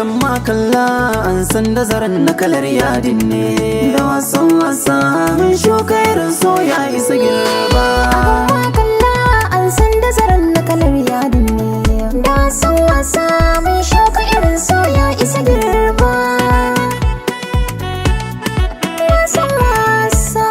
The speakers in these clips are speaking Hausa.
idan ma kalla an san da zaren na kalar yadin ne. Da wasan wasa mun shuka irin so ya isa girba. Idan ma kalla an san da zaren na kalar yadin ne. Da wasan wasa mun shuka irin so ya isa girba. Wasan wasa.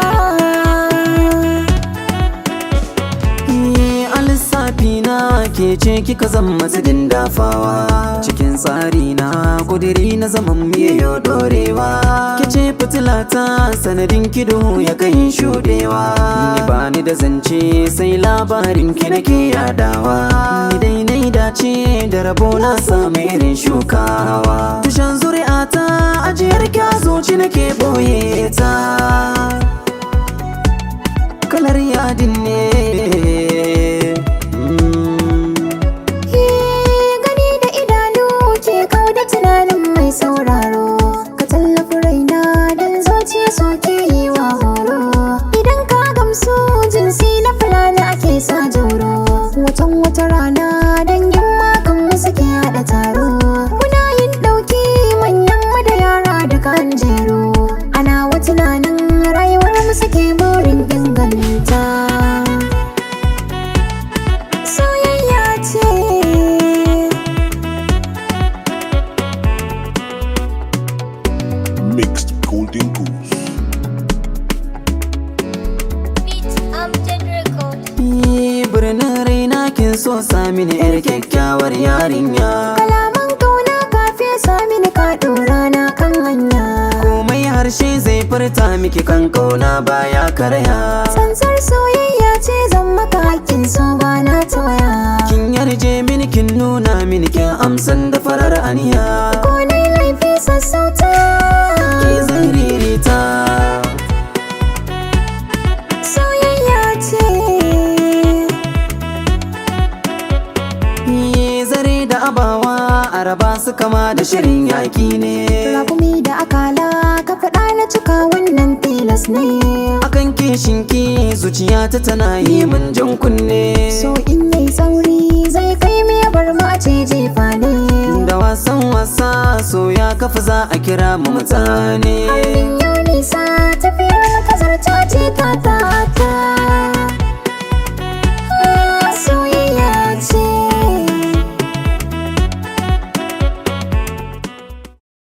Lissafi na ke ce kika zama zidin dafawa. Cikin tsari na kudiri na zaman miyo dorewa. Ke ce fitilata sanadin kido ya kai shudewa. Ni ba ni da zance sai labarin ki nake yadawa. Ni dai nai dace da rabo na samu irin shukawa. Tushen zuri'ata ajiyar kyazoci nake boye ta. Kalar yadin ne. Tunanin mai sauraro ka tallafi raina don zuciya soke yi wa horo. Idan ka gamsu jinsi na fulani ake sa jauro. Watan wata rana dangin makan mu suke haɗa taro. Muna yin ɗauki manyan mu da yara duka an jero. Ana wa tunanin rayuwar mu suke burin inganta. Soyayya ce Mixed Golden Goose. Birnin raina kin so sami ni yar kyakkyawar yarinya. Kalaman kauna kafe sami ni ka ɗora na kan hanya. Komai harshe zai furta miki kan kauna baya karya. Tsantsar soyayya ce zan maka hakkin so ba na tawaya. Kin yarje mini kin nuna mini kin amsan da farar aniya. Ko nai laifi sassauta Ki zan ririta. soyayya ce. Zare da abawa araba su kama da shirin yaki ne. Rakumi da akala ka faɗa na cika wannan tilas ne. Akan kishinki zuciyata tana yi min jan kunne. So in yai sauri zai kai mu ya bar mu a ce jefa ne. Da wasan wasa so ya kafa za a kira mu mutane. Hannun yau nisa tafiyar mu ta zarta ce ta